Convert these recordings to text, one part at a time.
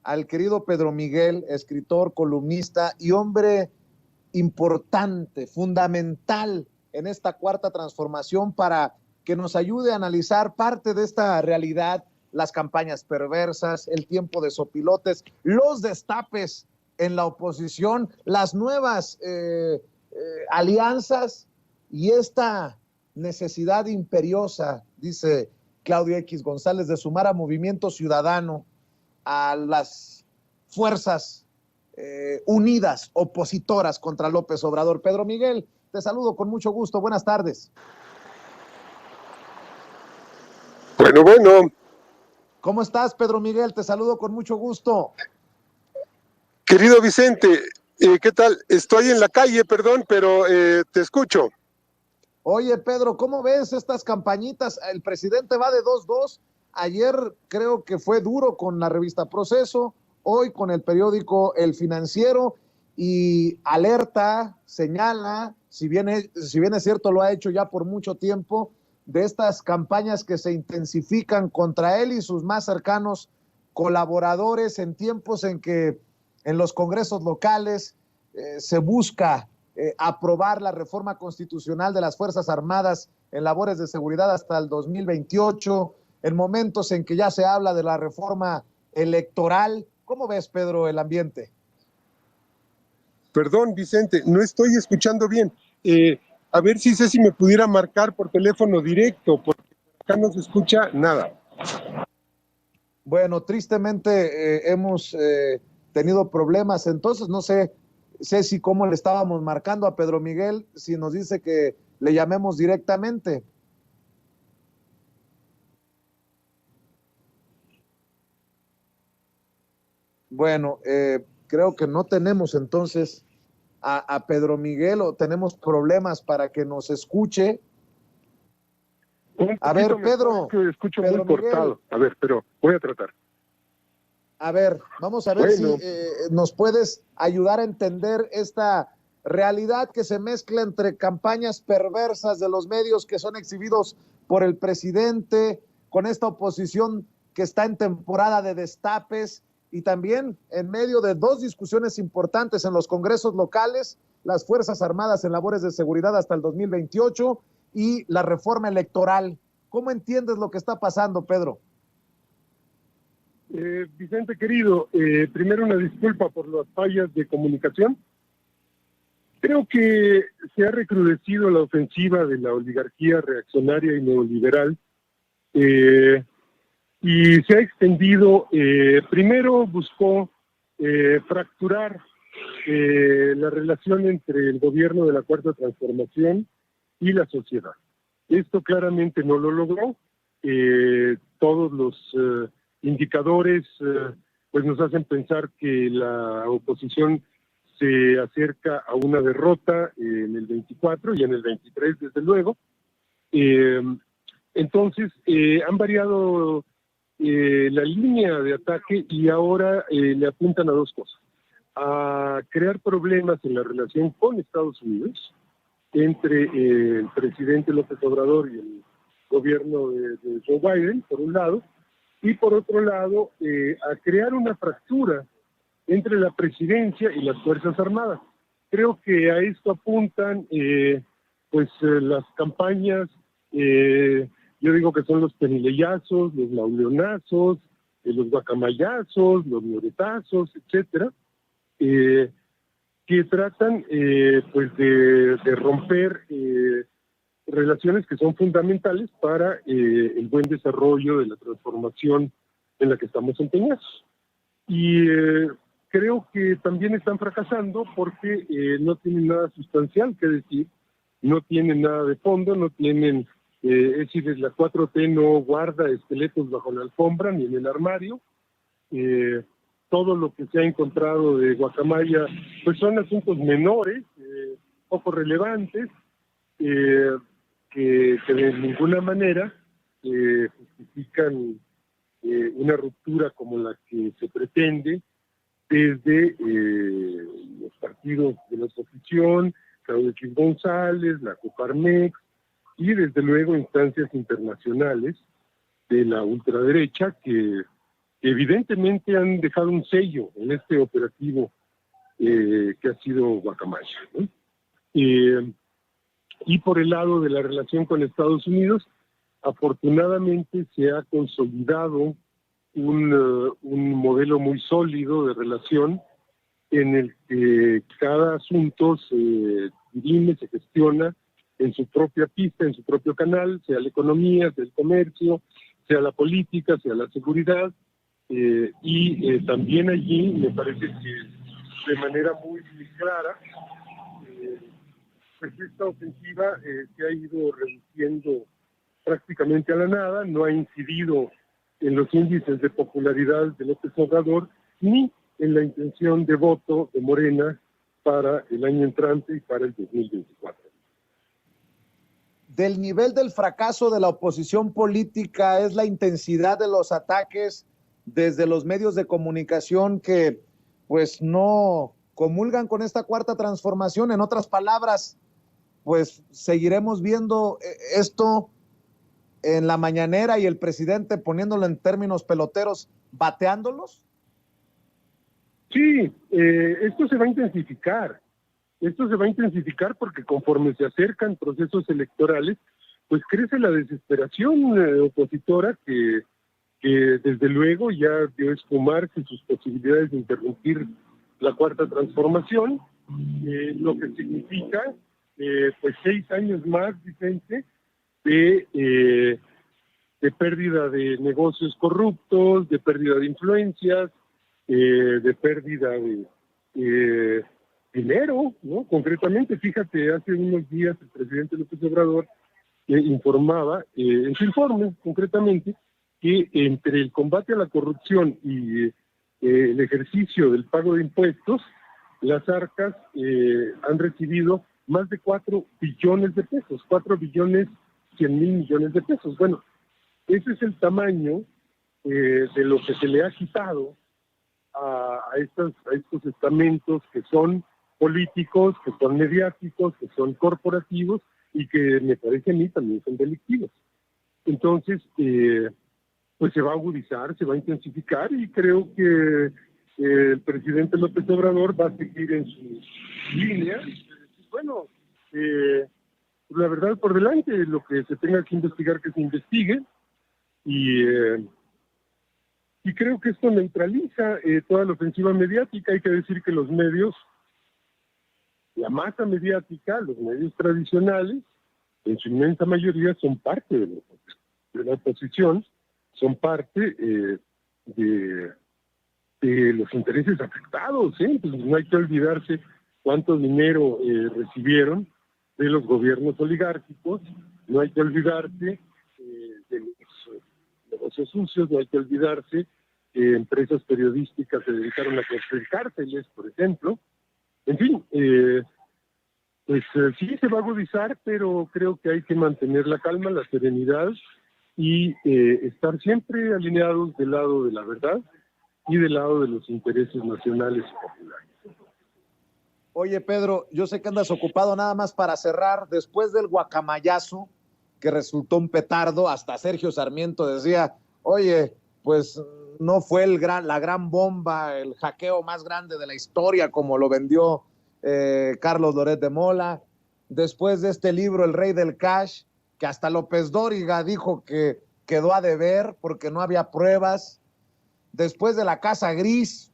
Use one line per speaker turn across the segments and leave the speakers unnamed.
al querido Pedro Miguel, escritor, columnista y hombre importante, fundamental en esta cuarta transformación para que nos ayude a analizar parte de esta realidad, las campañas perversas, el tiempo de sopilotes, los destapes en la oposición, las nuevas alianzas y esta necesidad imperiosa, dice Claudio X González, de sumar a Movimiento Ciudadano a las fuerzas unidas, opositoras contra López Obrador. Pedro Miguel, te saludo con mucho gusto. Buenas tardes.
Bueno.
¿Cómo estás, Pedro Miguel? Te saludo con mucho gusto.
Querido Vicente, ¿qué tal? Estoy en la calle, perdón, pero te escucho.
Oye, Pedro, ¿cómo ves estas campañitas? El presidente va de 2-2. Ayer creo que fue duro con la revista Proceso, hoy con el periódico El Financiero, y alerta, señala, si bien es cierto, lo ha hecho ya por mucho tiempo, de estas campañas que se intensifican contra él y sus más cercanos colaboradores en tiempos en que en los congresos locales se busca aprobar la reforma constitucional de las Fuerzas Armadas en labores de seguridad hasta el 2028, en momentos en que ya se habla de la reforma electoral. ¿Cómo ves, Pedro, el ambiente?
Perdón, Vicente, no estoy escuchando bien. A ver si Ceci me pudiera marcar por teléfono directo, porque acá no se escucha nada.
Bueno, tristemente hemos tenido problemas, entonces no sé, Ceci, cómo le estábamos marcando a Pedro Miguel, si nos dice que le llamemos directamente. Bueno, creo que no tenemos entonces a Pedro Miguel, o tenemos problemas para que nos escuche. A ver, Pedro.
Que escucho
Pedro
muy cortado.
Miguel.
A ver, pero voy a tratar.
A ver, vamos a ver si nos puedes ayudar a entender esta realidad que se mezcla entre campañas perversas de los medios que son exhibidos por el presidente, con esta oposición que está en temporada de destapes y también en medio de dos discusiones importantes en los congresos locales, las Fuerzas Armadas en labores de seguridad hasta el 2028 y la reforma electoral. ¿Cómo entiendes lo que está pasando, Pedro?
Vicente querido, primero una disculpa por las fallas de comunicación. Creo que se ha recrudecido la ofensiva de la oligarquía reaccionaria y neoliberal y se ha extendido. Primero buscó fracturar la relación entre el gobierno de la Cuarta Transformación y la sociedad. Esto claramente no lo logró. Todos los indicadores pues nos hacen pensar que la oposición se acerca a una derrota en el 24 y en el 23 desde luego. Entonces han variado la línea de ataque y ahora le apuntan a dos cosas: a crear problemas en la relación con Estados Unidos entre el presidente López Obrador y el gobierno de Joe Biden, por un lado, y por otro lado, a crear una fractura entre la presidencia y las Fuerzas Armadas. Creo que a esto apuntan las campañas, yo digo que son los penileyazos, los lauleonazos, los guacamayazos, los lloretazos, etcétera, que tratan de romper relaciones que son fundamentales para el buen desarrollo de la transformación en la que estamos empeñados. Y creo que también están fracasando porque no tienen nada sustancial que decir, no tienen nada de fondo, no tienen, es decir, la 4T no guarda esqueletos bajo la alfombra ni en el armario. Todo lo que se ha encontrado de guacamaya pues son asuntos menores, poco relevantes, que de ninguna manera justifican una ruptura como la que se pretende desde los partidos de la oposición, Claudio X González, la Coparmex y desde luego instancias internacionales de la ultraderecha que que evidentemente han dejado un sello en este operativo que ha sido Guacamaya, ¿no? Y por el lado de la relación con Estados Unidos, afortunadamente se ha consolidado un modelo muy sólido de relación en el que cada asunto se dirime, se gestiona en su propia pista, en su propio canal, sea la economía, sea el comercio, sea la política, sea la seguridad, y también allí me parece que de manera muy clara, pues esta ofensiva se ha ido reduciendo prácticamente a la nada, no ha incidido en los índices de popularidad de López Obrador, ni en la intención de voto de Morena para el año entrante y para el 2024.
Del nivel del fracaso de la oposición política es la intensidad de los ataques desde los medios de comunicación que pues no comulgan con esta cuarta transformación. En otras palabras, pues seguiremos viendo esto en la mañanera y el presidente poniéndolo en términos peloteros, bateándolos.
Sí, esto se va a intensificar. Esto se va a intensificar porque conforme se acercan procesos electorales, pues crece la desesperación opositora que desde luego ya dio esfumarse sus posibilidades de interrumpir la cuarta transformación, lo que significa pues 6 años más, Vicente, de pérdida de negocios corruptos, de pérdida de influencias, de pérdida de dinero, ¿no? Concretamente, fíjate, hace unos días el presidente López Obrador informaba en su informe, concretamente, que entre el combate a la corrupción y el ejercicio del pago de impuestos, las arcas han recibido más de 4 billones de pesos, 4.100.000.000.000 de pesos. Bueno, ese es el tamaño de lo que se le ha quitado a estos estamentos que son políticos, que son mediáticos, que son corporativos y que me parece a mí también son delictivos. Entonces, pues se va a agudizar, se va a intensificar y creo que el presidente López Obrador va a seguir en su línea. Bueno, la verdad por delante, lo que se tenga que investigar, que se investigue, y creo que esto neutraliza toda la ofensiva mediática. Hay que decir que los medios, la masa mediática, los medios tradicionales, en su inmensa mayoría son parte de la oposición, son parte de los intereses afectados, ¿eh? Pues no hay que olvidarse cuánto dinero recibieron de los gobiernos oligárquicos, no hay que olvidarse de los negocios sucios, no hay que olvidarse que empresas periodísticas se dedicaron a construir cárceles, por ejemplo. En fin, pues sí se va a agudizar, pero creo que hay que mantener la calma, la serenidad y estar siempre alineados del lado de la verdad y del lado de los intereses nacionales y populares.
Oye, Pedro, yo sé que andas ocupado, nada más para cerrar, después del guacamayazo, que resultó un petardo, hasta Sergio Sarmiento decía, oye, pues no fue la gran bomba, el hackeo más grande de la historia, como lo vendió Carlos Loret de Mola. Después de este libro, El Rey del Cash, que hasta López Dóriga dijo que quedó a deber porque no había pruebas. Después de la Casa Gris,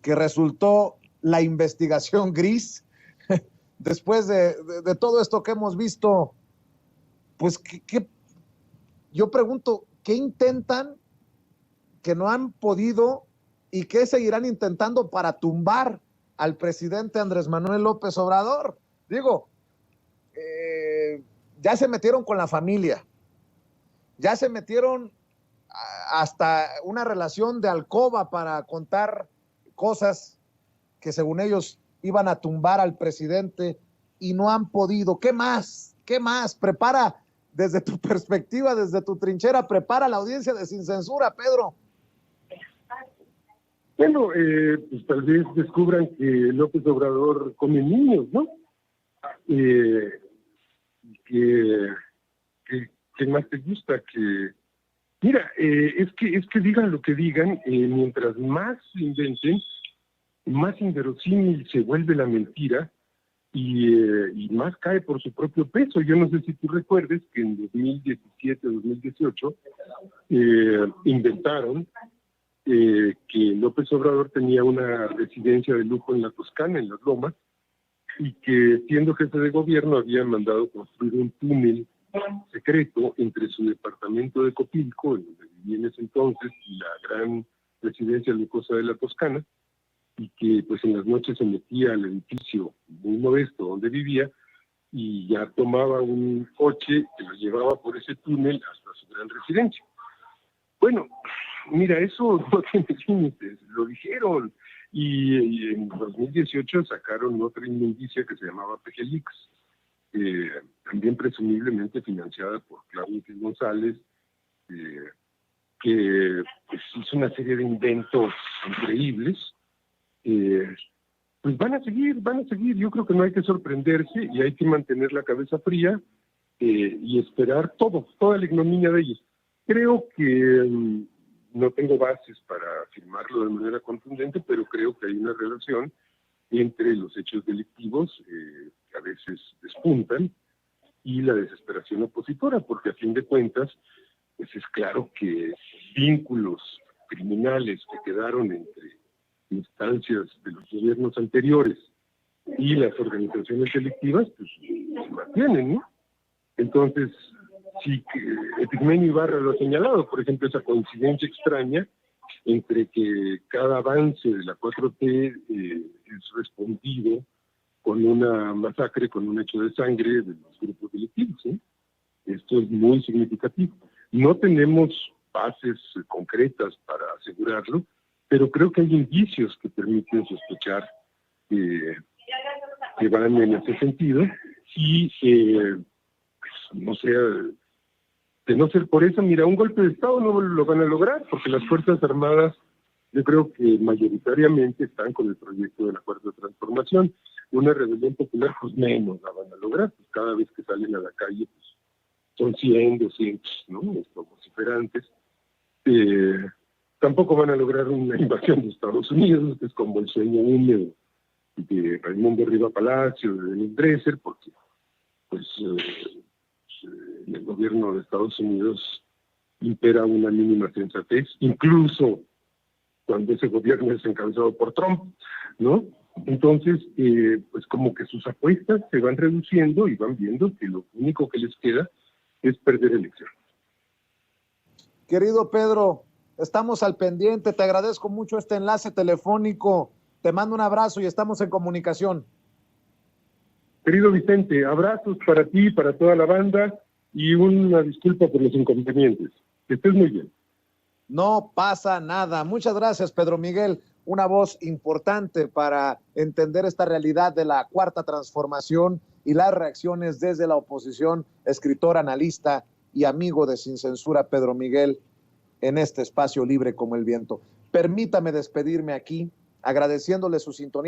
que resultó la investigación gris. Después de todo esto que hemos visto, pues yo pregunto, ¿qué intentan que no han podido y qué seguirán intentando para tumbar al presidente Andrés Manuel López Obrador? Digo, ya se metieron con la familia, ya se metieron hasta una relación de alcoba para contar cosas que según ellos iban a tumbar al presidente y no han podido. ¿Qué más? ¿Qué más? Prepara desde tu perspectiva, desde tu trinchera, prepara la audiencia de Sin Censura, Pedro.
Bueno, pues tal vez descubran que López Obrador come niños, ¿no? ¿Qué más te gusta? Que Mira, es que digan lo que digan, mientras más inventen, más inverosímil se vuelve la mentira y más cae por su propio peso. Yo no sé si tú recuerdes que en 2017-2018 inventaron que López Obrador tenía una residencia de lujo en la Toscana, en Las Lomas, y que siendo jefe de gobierno había mandado construir un túnel secreto entre su departamento de Copilco, en donde vivía en ese entonces, y la gran residencia lujosa de la Toscana, y que pues en las noches se metía al edificio muy modesto donde vivía y ya tomaba un coche que lo llevaba por ese túnel hasta su gran residencia. Bueno, mira, eso no tiene límites, lo dijeron. Y en 2018 sacaron otra inmundicia que se llamaba Pejelix, también presumiblemente financiada por Claudio X González, que pues, hizo una serie de inventos increíbles. Pues van a seguir. Yo creo que no hay que sorprenderse y hay que mantener la cabeza fría y esperar toda la ignominia de ellos. Creo que no tengo bases para afirmarlo de manera contundente, pero creo que hay una relación entre los hechos delictivos que a veces despuntan y la desesperación opositora, porque a fin de cuentas, pues es claro que vínculos criminales que quedaron entre instancias de los gobiernos anteriores y las organizaciones delictivas, pues se mantienen, ¿no? Entonces, sí que Epigmenio Ibarra lo ha señalado, por ejemplo, esa coincidencia extraña entre que cada avance de la 4T es respondido con una masacre, con un hecho de sangre de los grupos delictivos, ¿eh? Esto es muy significativo. No tenemos bases concretas para asegurarlo, pero creo que hay indicios que permiten sospechar que van en ese sentido y pues, no sé, de no ser por eso, mira, un golpe de Estado no lo van a lograr, porque las Fuerzas Armadas yo creo que mayoritariamente están con el proyecto de la Cuarta Transformación. Una rebelión popular, pues menos la van a lograr, pues cada vez que salen a la calle, pues son 100, 200, ¿no? Vociferantes. Tampoco van a lograr una invasión de Estados Unidos, que es como el sueño húmedo de Raimundo Riva Palacio, de Denis Dresser, porque pues en el gobierno de Estados Unidos impera una mínima sensatez, incluso cuando ese gobierno es encabezado por Trump, ¿no? Entonces, pues como que sus apuestas se van reduciendo y van viendo que lo único que les queda es perder elecciones.
Querido Pedro, estamos al pendiente, te agradezco mucho este enlace telefónico, te mando un abrazo y estamos en comunicación.
Querido Vicente, abrazos para ti, para toda la banda y una disculpa por los inconvenientes. Que estés muy bien.
No pasa nada. Muchas gracias, Pedro Miguel. Una voz importante para entender esta realidad de la Cuarta Transformación y las reacciones desde la oposición, escritor, analista y amigo de Sin Censura, Pedro Miguel, en este espacio libre como el viento. Permítame despedirme aquí agradeciéndole su sintonía.